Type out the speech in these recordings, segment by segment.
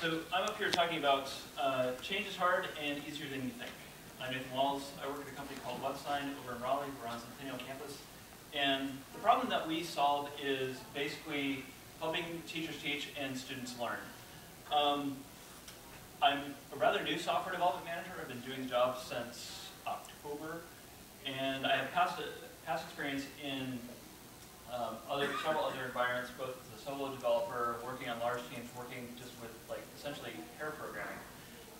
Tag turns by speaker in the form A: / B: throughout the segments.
A: So I'm up here talking about change is hard and easier than you think. I'm Nathan Walls. I work at a company called WebSign over in Raleigh. We're on Centennial campus. And the problem that we solve is basically helping teachers teach and students learn. I'm a rather new software development manager. I've been doing the job since October. And I have past experience in several other environments, both as a solo developer, working on large teams, working just with essentially pair programming.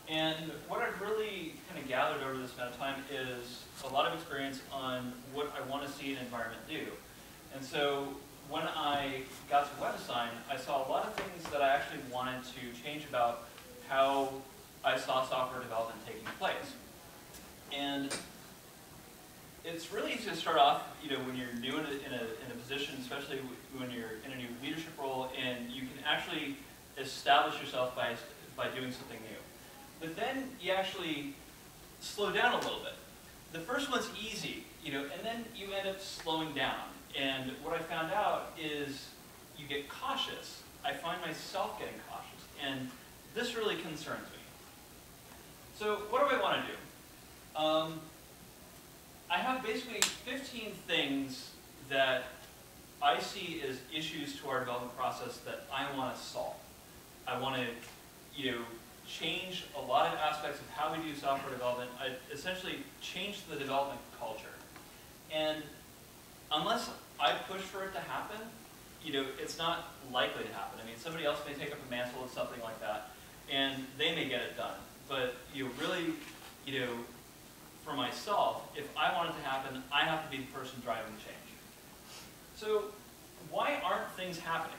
A: And what I've really kind of gathered over this amount of time is a lot of experience on what I want to see an environment do. And so when I got to WebSign, I saw a lot of things that I actually wanted to change about how I saw software development taking place. And it's really easy to start off, when you're new in a position, especially when you're in a new leadership role, and you can actually establish yourself by doing something new. But then you actually slow down a little bit. The first one's easy, and then you end up slowing down. And what I found out is you get cautious. I find myself getting cautious, and this really concerns me. So what do I want to do? I have basically 15 things that I see as issues to our development process that I want to solve. I want to, change a lot of aspects of how we do software development. I essentially change the development culture. And unless I push for it to happen, it's not likely to happen. I mean, somebody else may take up a mantle of something like that, and they may get it done. But really, for myself, if I want it to happen, I have to be the person driving the change. So why aren't things happening?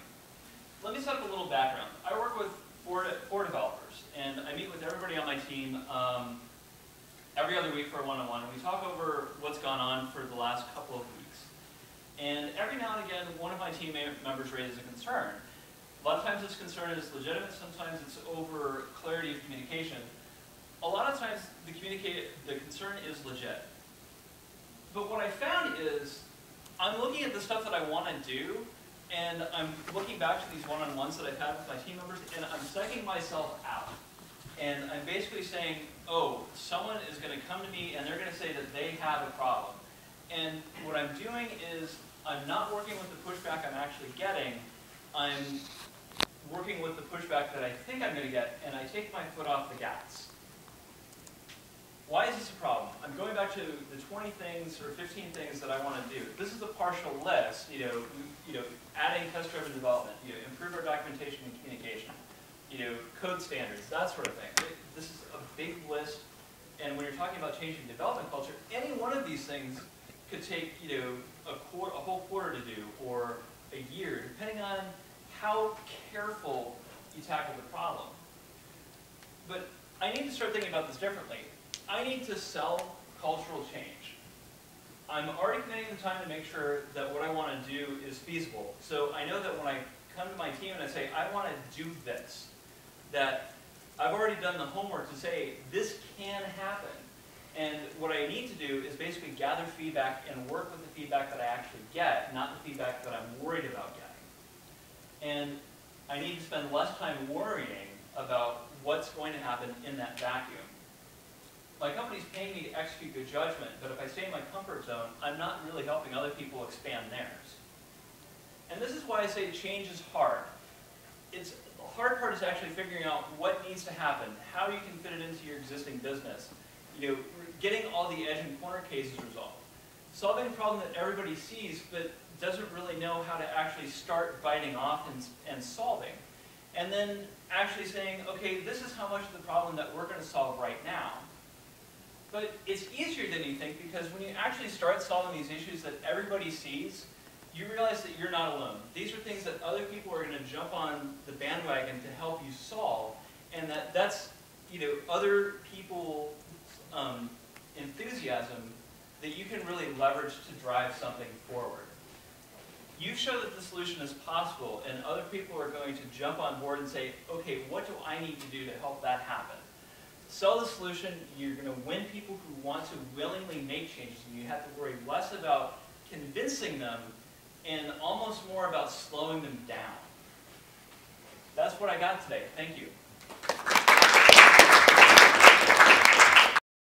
A: Let me set up a little background. I work with four developers, and I meet with everybody on my team every other week for a one-on-one, and we talk over what's gone on for the last couple of weeks. And every now and again, one of my team members raises a concern. A lot of times this concern is legitimate, sometimes it's over clarity of communication. A lot of times the concern is legit. But what I found is I'm looking at the stuff that I want to do, and I'm looking back to these one-on-ones that I've had with my team members, and I'm psyching myself out. And I'm basically saying, oh, someone is going to come to me and they're going to say that they have a problem. And what I'm doing is I'm not working with the pushback I'm actually getting. I'm working with the pushback that I think I'm going to get, and I take my foot off the gas. Why is this a problem? I'm going back to the 20 things or 15 things that I want to do. This is a partial list, adding test-driven development, improve our documentation and communication, code standards, that sort of thing. This is a big list, and when you're talking about changing development culture, any one of these things could take, a whole quarter to do, or a year, depending on how careful you tackle the problem. But I need to start thinking about this differently. I need to sell cultural change. I'm already committing the time to make sure that what I want to do is feasible. So I know that when I come to my team and I say, I want to do this, that I've already done the homework to say, this can happen. And what I need to do is basically gather feedback and work with the feedback that I actually get, not the feedback that I'm worried about getting. And I need to spend less time worrying about what's going to happen in that vacuum. My company's paying me to execute good judgment, but if I stay in my comfort zone, I'm not really helping other people expand theirs. And this is why I say change is hard. The hard part is actually figuring out what needs to happen, how you can fit it into your existing business, getting all the edge and corner cases resolved, solving a problem that everybody sees but doesn't really know how to actually start biting off and solving, and then actually saying, okay, this is how much of the problem that we're going to solve right now. But it's easier than you think, because when you actually start solving these issues that everybody sees, you realize that you're not alone. These are things that other people are going to jump on the bandwagon to help you solve, and that's other people's enthusiasm that you can really leverage to drive something forward. You show that the solution is possible, and other people are going to jump on board and say, okay, what do I need to do to help that happen? Sell the solution, you're going to win people who want to willingly make changes, and you have to worry less about convincing them and almost more about slowing them down. That's what I got today. Thank you.